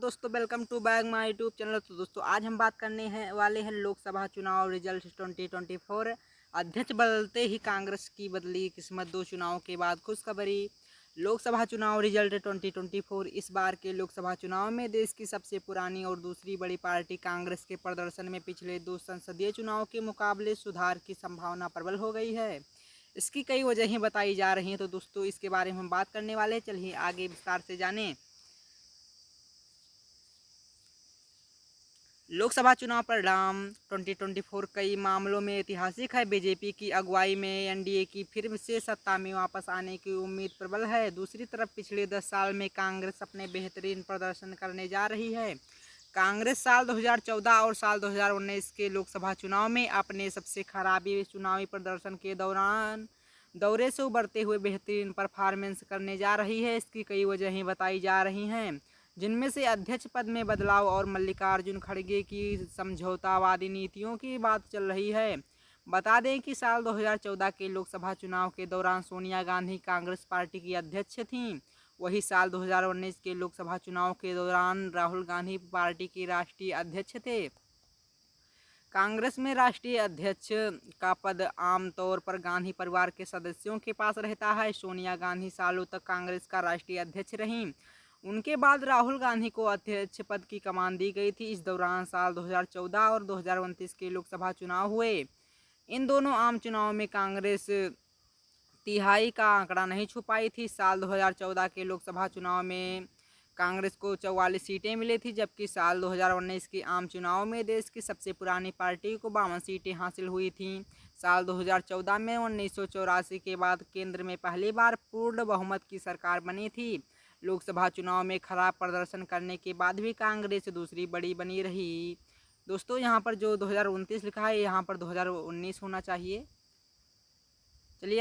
दोस्तों welcome to back my YouTube channel. तो दोस्तों आज हम बात करने हैं वाले हैं लोकसभा चुनाव रिजल्ट 2024। अध्यक्ष बदलते ही कांग्रेस की बदली किस्मत, दो चुनाव के बाद खुशखबरी। लोकसभा चुनाव रिजल्ट 2024। इस बार के लोकसभा चुनाव में देश की सबसे पुरानी और दूसरी बड़ी पार्टी कांग्रेस के प्रदर्शन में पिछले दो संसदीय चुनाव के मुकाबले सुधार की संभावना प्रबल हो गई है। इसकी कई वजहें बताई जा रही हैं। तो दोस्तों इसके बारे में हम बात करने वाले हैं, चलिए आगे विस्तार से जानें। लोकसभा चुनाव परिणाम 2024 कई मामलों में ऐतिहासिक है। बीजेपी की अगुवाई में एनडीए की फिर से सत्ता में वापस आने की उम्मीद प्रबल है। दूसरी तरफ पिछले 10 साल में कांग्रेस अपने बेहतरीन प्रदर्शन करने जा रही है। कांग्रेस साल 2014 और साल 2019 के लोकसभा चुनाव में अपने सबसे खराबी चुनावी प्रदर्शन के दौरे से उबरते हुए बेहतरीन परफॉर्मेंस करने जा रही है। इसकी कई वजहें बताई जा रही हैं, जिनमें से अध्यक्ष पद में बदलाव और मल्लिकार्जुन खड़गे की समझौतावादी नीतियों की बात चल रही है। बता दें कि साल 2014 के लोकसभा चुनाव के दौरान सोनिया गांधी कांग्रेस पार्टी की अध्यक्ष थीं। वही साल 2019 के लोकसभा चुनाव के दौरान राहुल गांधी पार्टी के राष्ट्रीय अध्यक्ष थे। कांग्रेस में राष्ट्रीय अध्यक्ष का पद आमतौर पर गांधी परिवार के सदस्यों के पास रहता है। सोनिया गांधी सालों तक कांग्रेस का राष्ट्रीय अध्यक्ष रहीं। उनके बाद राहुल गांधी को अध्यक्ष पद की कमान दी गई थी। इस दौरान साल 2014 और 2029 के लोकसभा चुनाव हुए। इन दोनों आम चुनावों में कांग्रेस तिहाई का आंकड़ा नहीं छू पाई थी। साल 2014 के लोकसभा चुनाव में कांग्रेस को 44 सीटें मिली थी, जबकि साल 2019 के आम चुनाव में देश की सबसे पुरानी पार्टी को 52 सीटें हासिल हुई थीं। साल 2014 में 1984 के बाद केंद्र में पहली बार पूर्ण बहुमत की सरकार बनी थी। लोकसभा चुनाव में खराब प्रदर्शन करने के बाद भी कांग्रेस दूसरी बड़ी बनी रही। दोस्तों यहाँ पर जो 2029 लिखा है, यहाँ पर 2019 होना चाहिए। चलिए